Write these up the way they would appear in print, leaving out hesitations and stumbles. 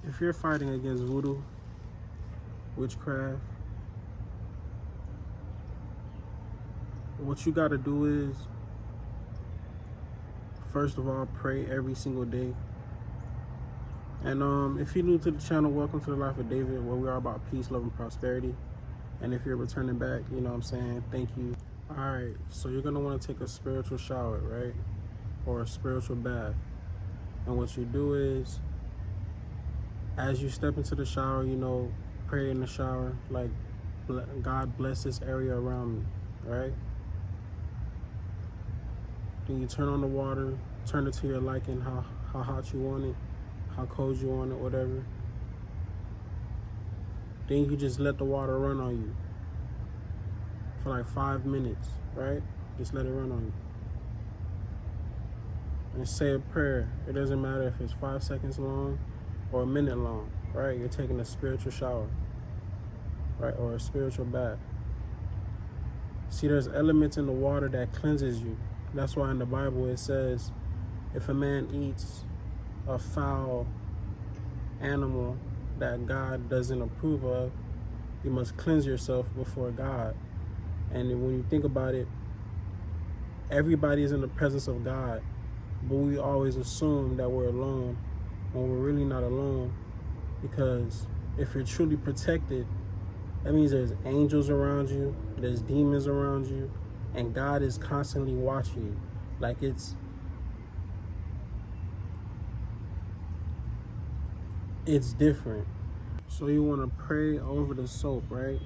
If you're fighting against voodoo, witchcraft, what you gotta do is, first of all, pray every single day. And if you're new to the channel, welcome to the Life of David, where we are about peace, love, and prosperity. And if you're returning back, you know what I'm saying, thank you. All right, so you're gonna wanna take a spiritual shower, right? Or a spiritual bath. And what you do is, as you step into the shower, you know, pray in the shower, like, God bless this area around me, right? Then you turn on the water, turn it to your liking, how hot you want it, how cold you want it, whatever. Then you just let the water run on you for like 5 minutes, right? Just let it run on you. And say a prayer. It doesn't matter if it's 5 seconds long or a minute long, right? You're taking a spiritual shower, right? Or a spiritual bath. See, there's elements in the water that cleanses you. That's why in the Bible it says, if a man eats a foul animal that God doesn't approve of, you must cleanse yourself before God. And when you think about it, everybody is in the presence of God, but we always assume that we're alone when we're really not alone. Because if you're truly protected, that means there's angels around you, there's demons around you, and God is constantly watching you. Like it's different. So you want to pray over the soap, right?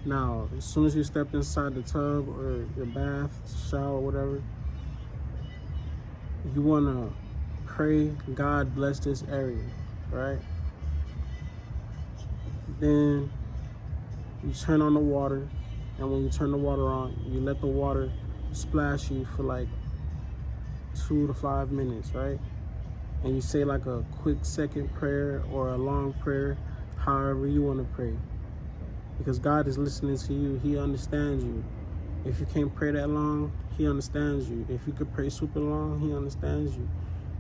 Now, as soon as you step inside the tub or your bath, shower, whatever, you want to pray, God bless this area, right? Then you turn on the water, and when you turn the water on, you let the water splash you for like 2 to 5 minutes, right? And you say like a quick second prayer or a long prayer, however you want to pray. Because God is listening to you. He understands you. If you can't pray that long, He understands you. If you could pray super long, He understands you.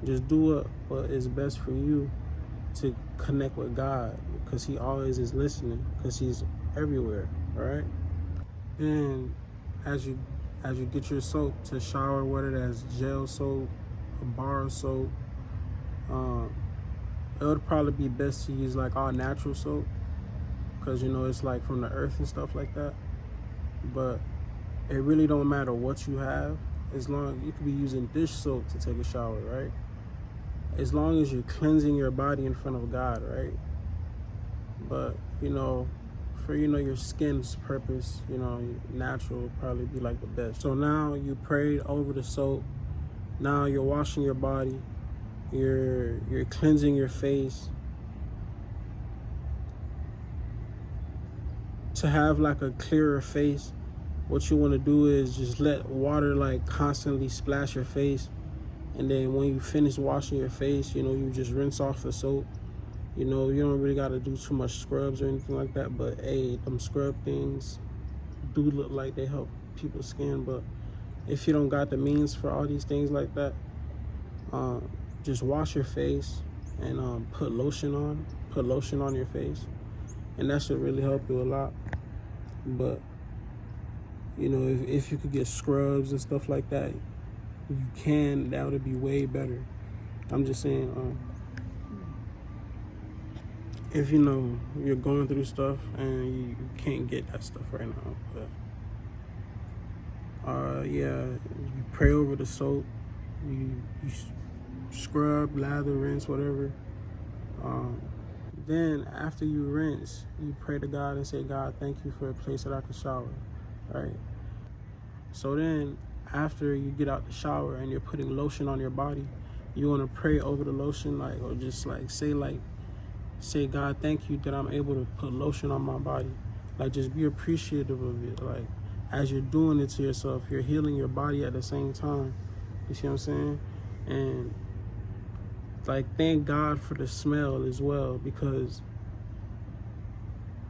Just do what is best for you to connect with God, because He always is listening, because He's everywhere, all right? And as you get your soap to shower, whether that's gel soap, a bar soap, it would probably be best to use like all natural soap, because you know it's like from the earth and stuff like that. But it really don't matter what you have, as long as you could be using dish soap to take a shower, right? As long as you're cleansing your body in front of God, right? But you know, for your skin's purpose, natural would probably be like the best. So now you prayed over the soap. Now you're washing your body. You're cleansing your face. To have like a clearer face, what you want to do is just let water like constantly splash your face, and then when you finish washing your face, you just rinse off the soap. You don't really got to do too much scrubs or anything like that, but hey, them scrub things do look like they help people's skin. But if you don't got the means for all these things like that, just wash your face and put lotion on your face, and that should really help you a lot. But if you could get scrubs and stuff like that, you can. That would be way better. I'm just saying, if you're going through stuff and you can't get that stuff right now, but yeah, you pray over the soap, you scrub, lather, rinse, whatever. Then after you rinse, you pray to God and say, God, thank you for a place that I can shower, right? So then after you get out the shower and you're putting lotion on your body, you want to pray over the lotion, or just say, God, thank you that I'm able to put lotion on my body. Just be appreciative of it. As you're doing it to yourself, you're healing your body at the same time. You see what I'm saying? And thank God for the smell as well, because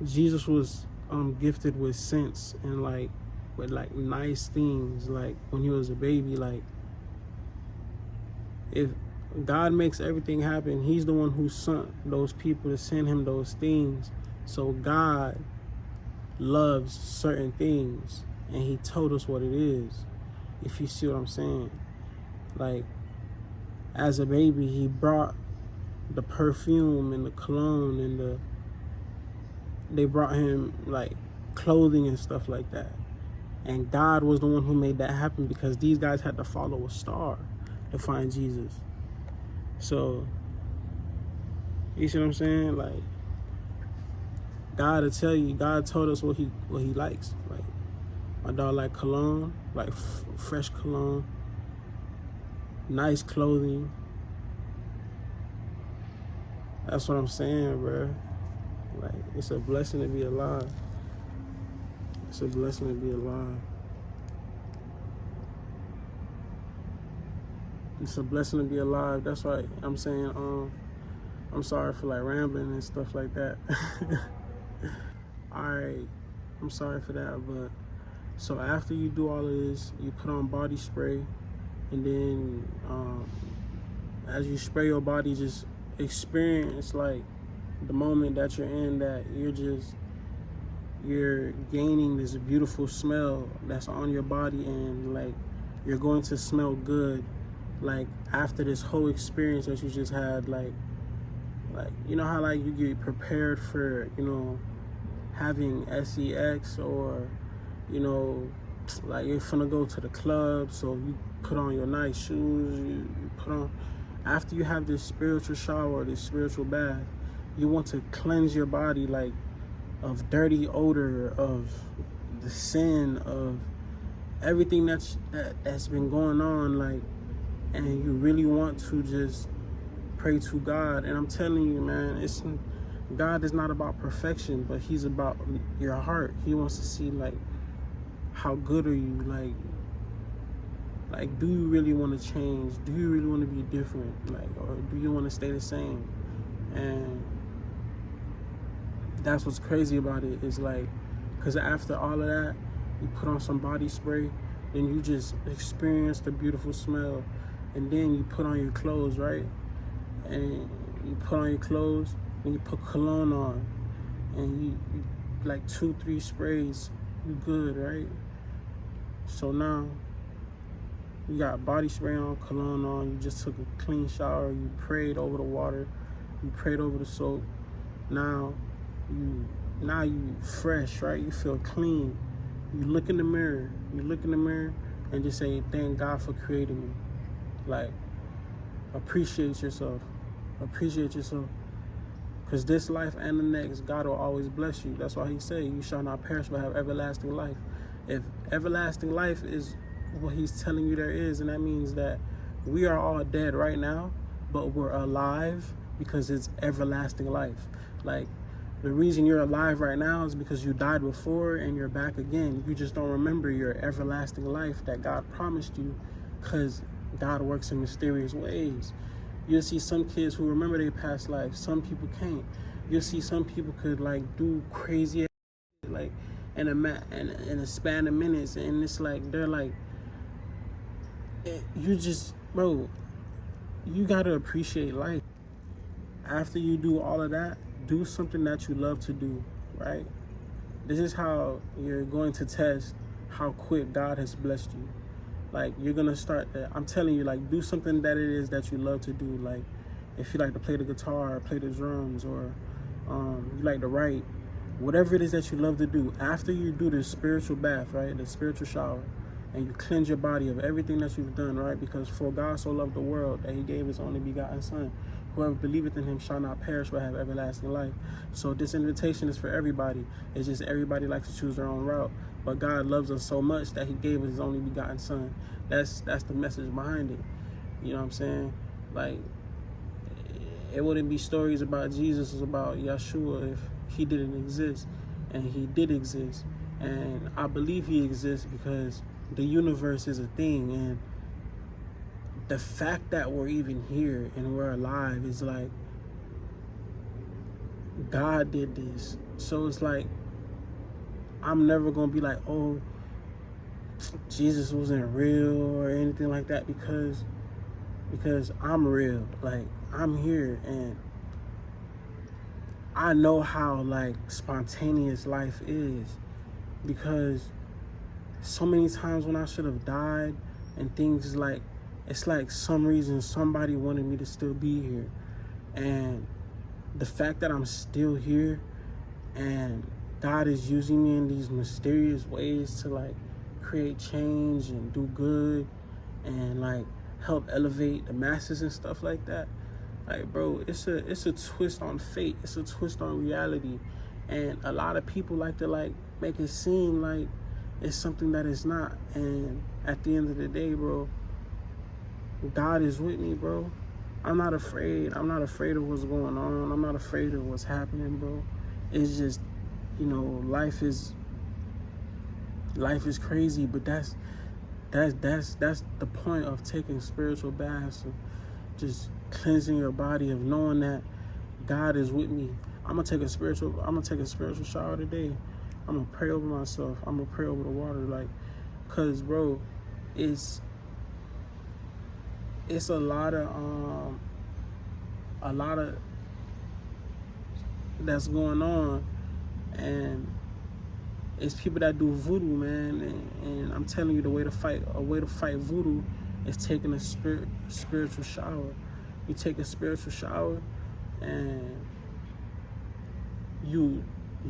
Jesus was gifted with sense and with nice things. When he was a baby, if God makes everything happen. He's the one who sent those people to send him those things. So God loves certain things, and he told us what it is, if you see what I'm saying. Like, as a baby, he brought the perfume and the cologne, and they brought him like clothing and stuff like that. And God was the one who made that happen, because these guys had to follow a star to find Jesus. So, you see what I'm saying? Like, God will tell you, God told us what he likes. Like, my dog like cologne, like fresh cologne, nice clothing. That's what I'm saying, bro. Like, it's a blessing to be alive. It's a blessing to be alive. It's a blessing to be alive. That's why I'm saying, I'm sorry for like rambling and stuff like that. Alright, I'm sorry for that, but so after you do all of this, you put on body spray, and then as you spray your body, just experience like the moment that you're in, that you're gaining this beautiful smell that's on your body, and like you're going to smell good, like after this whole experience that you just had. Like you know how like you get prepared for, you know, having sex, or you know, like you're finna go to the club, so you put on your nice shoes, you put on, after you have this spiritual shower, this spiritual bath, you want to cleanse your body like of dirty odor, of the sin, of everything that's been going on, like, and you really want to just pray to God. And I'm telling you, man, God is not about perfection, but he's about your heart. He wants to see like, how good are you? Like do you really want to change? Do you really want to be different? Like, or do you want to stay the same? And that's what's crazy about it, is like, because after all of that, you put on some body spray, then you just experience the beautiful smell, and then you put on your clothes, right? And you put on your clothes, and you put cologne on, and you like 2-3 sprays, you good, right? So now you got body spray on, cologne on, you just took a clean shower, you prayed over the water, you prayed over the soap. Now you fresh, right? You feel clean. You look in the mirror. And just say, thank God for creating me. Like, appreciate yourself. Because this life and the next, God will always bless you. That's why he said, you shall not perish but have everlasting life. If everlasting life is what he's telling you there is, and that means that we are all dead right now, but we're alive because it's everlasting life. Like, the reason you're alive right now is because you died before and you're back again. You just don't remember your everlasting life that God promised you, because God works in mysterious ways. You'll see some kids who remember their past life. Some people can't. You'll see some people could like do crazy, like in a span of minutes, and it's like they're like, you just, bro, you gotta appreciate life. After you do all of that, do something that you love to do, right? This is how you're going to test how quick God has blessed you. Like, you're gonna start, I'm telling you, like, do something that it is that you love to do. Like, if you like to play the guitar or play the drums, or you like to write, whatever it is that you love to do, after you do the spiritual bath, right, the spiritual shower, and you cleanse your body of everything that you've done, right? Because for God so loved the world that he gave his only begotten son. Whoever believeth in him shall not perish but have everlasting life. So this invitation is for everybody. It's just everybody likes to choose their own route. But God loves us so much that he gave us his only begotten son. That's the message behind it. You know what I'm saying? Like, it wouldn't be stories about Jesus, it's about Yeshua if he didn't exist. And he did exist. And I believe he exists because the universe is a thing. And the fact that we're even here and we're alive is like, God did this. So it's like, I'm never gonna be like, oh, Jesus wasn't real or anything like that, because because I'm real. Like, I'm here, and I know how, like, spontaneous life is, because so many times when I should have died and things, like, it's like some reason somebody wanted me to still be here. And the fact that I'm still here and God is using me in these mysterious ways to, like, create change and do good and, like, help elevate the masses and stuff like that. Like, bro, it's a twist on fate. It's a twist on reality. And a lot of people like to, like, make it seem like it's something that it's not. And at the end of the day, bro, God is with me, bro. I'm not afraid. I'm not afraid of what's going on. I'm not afraid of what's happening, bro. It's just, you know, life is crazy, but that's the point of taking spiritual baths, of just cleansing your body, of knowing that God is with me. I'm gonna take a spiritual shower today. I'm gonna pray over myself. I'm gonna pray over the water, like, cause, bro, it's a lot of that's going on, and it's people that do voodoo, man, and I'm telling you, a way to fight voodoo is taking a spiritual shower. You take a spiritual shower, and you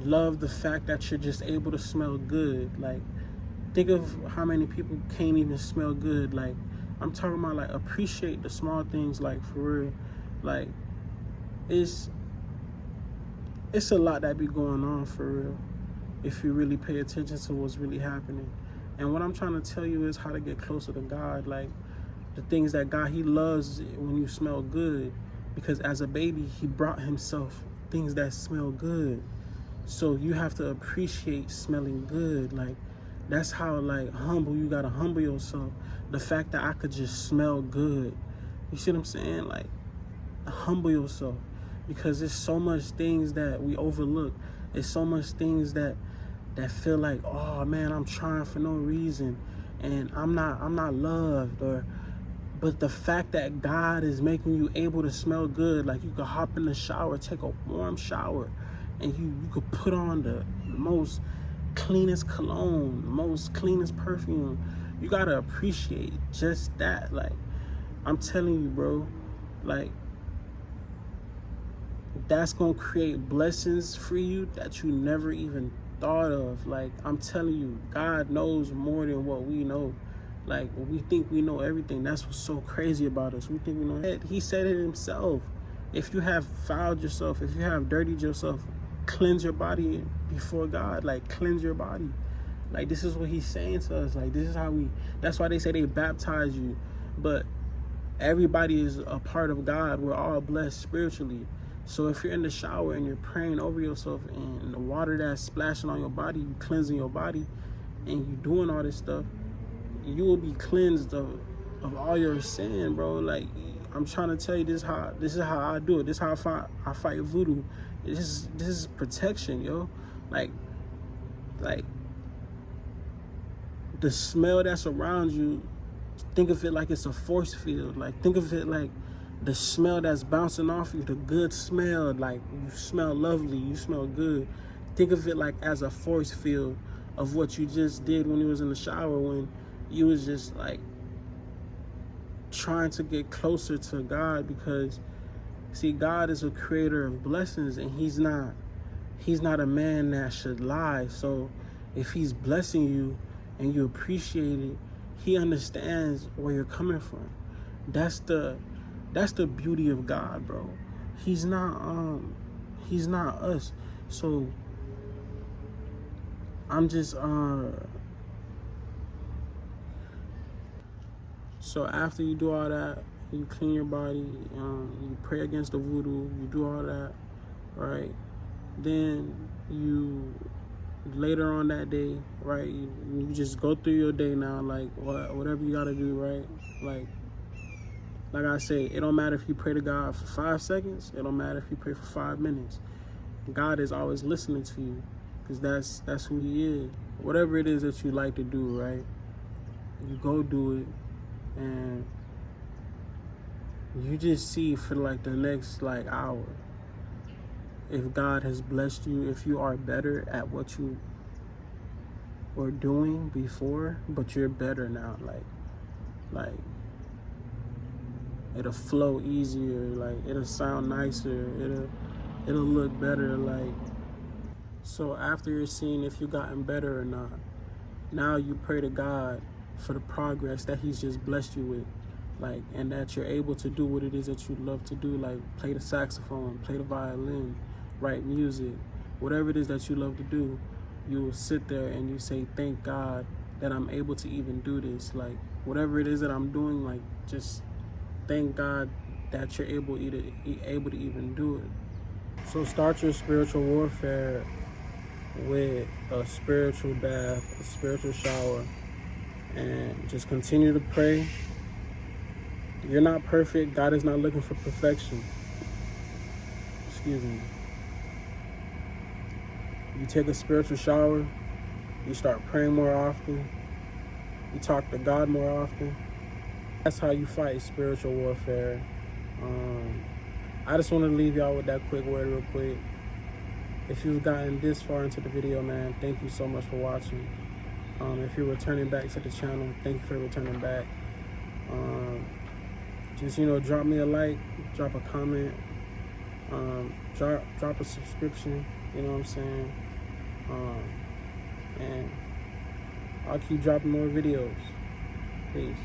love the fact that you're just able to smell good. Like, think of how many people can't even smell good. Like, I'm talking about, like, appreciate the small things, like, for real. Like, it's a lot that be going on, for real, if you really pay attention to what's really happening. And what I'm trying to tell you is how to get closer to God. Like, the things that God, he loves when you smell good, because as a baby, he brought himself things that smell good. So you have to appreciate smelling good. Like, that's how, like, you gotta humble yourself. The fact that I could just smell good. You see what I'm saying? Like, humble yourself, because there's so much things that we overlook. There's so much things that feel like, oh man, I'm trying for no reason, and I'm not loved. But the fact that God is making you able to smell good, like, you could hop in the shower, take a warm shower, and you could put on the most cleanest cologne, the most cleanest perfume. You gotta appreciate just that. Like, I'm telling you, bro, like, that's gonna create blessings for you that you never even thought of. Like, I'm telling you, God knows more than what we know. Like, we think we know everything. That's what's so crazy about us. We think we know it. He said it himself. If you have fouled yourself, if you have dirtied yourself, cleanse your body before God. Like, cleanse your body. Like, this is what he's saying to us. Like, this is how that's why they say they baptize you. But everybody is a part of God. We're all blessed spiritually. So if you're in the shower and you're praying over yourself, and the water that's splashing on your body, you cleansing your body, and you doing all this stuff, you will be cleansed of all your sin, bro. Like, I'm trying to tell you, this is how I do it. This is how I fight voodoo. This is protection, yo. Like the smell that's around you, think of it like it's a force field. Like, think of it like the smell that's bouncing off you, the good smell. Like, you smell lovely, you smell good. Think of it like as a force field of what you just did when you was in the shower, when you was just, like, trying to get closer to God. Because, see, God is a creator of blessings, and he's not a man that should lie. So if he's blessing you and you appreciate it, he understands where you're coming from. That's the beauty of God, bro. He's not us. So I'm just so after you do all that, you clean your body, you pray against the voodoo, you do all that, right? Then you, later on that day, right, you just go through your day now, like, whatever you gotta do, right? Like I say, it don't matter if you pray to God for 5 seconds. It don't matter if you pray for 5 minutes. God is always listening to you, because that's who he is. Whatever it is that you like to do, right, you go do it. And you just see for like the next like hour if God has blessed you, if you are better at what you were doing before, but you're better now. Like it'll flow easier, like it'll sound nicer, it'll look better. Like, so after you're seeing if you gotten better or not, now you pray to God for the progress that he's just blessed you with, like, and that you're able to do what it is that you love to do, like play the saxophone, play the violin, write music, whatever it is that you love to do. You will sit there and you say, thank God that I'm able to even do this. Like, whatever it is that I'm doing, like, just thank God that you're able to even do it. So start your spiritual warfare with a spiritual bath, a spiritual shower, and just continue to pray. You're not perfect. God is not looking for perfection. Excuse me. You take a spiritual shower, you start praying more often, you talk to God more often. That's how you fight spiritual warfare. I just want to leave y'all with that quick word real quick. If you've gotten this far into the video, man, thank you so much for watching. If you're returning back to the channel, thank you for returning back. Just, drop me a like, drop a comment, drop a subscription, you know what I'm saying? And I'll keep dropping more videos. Peace.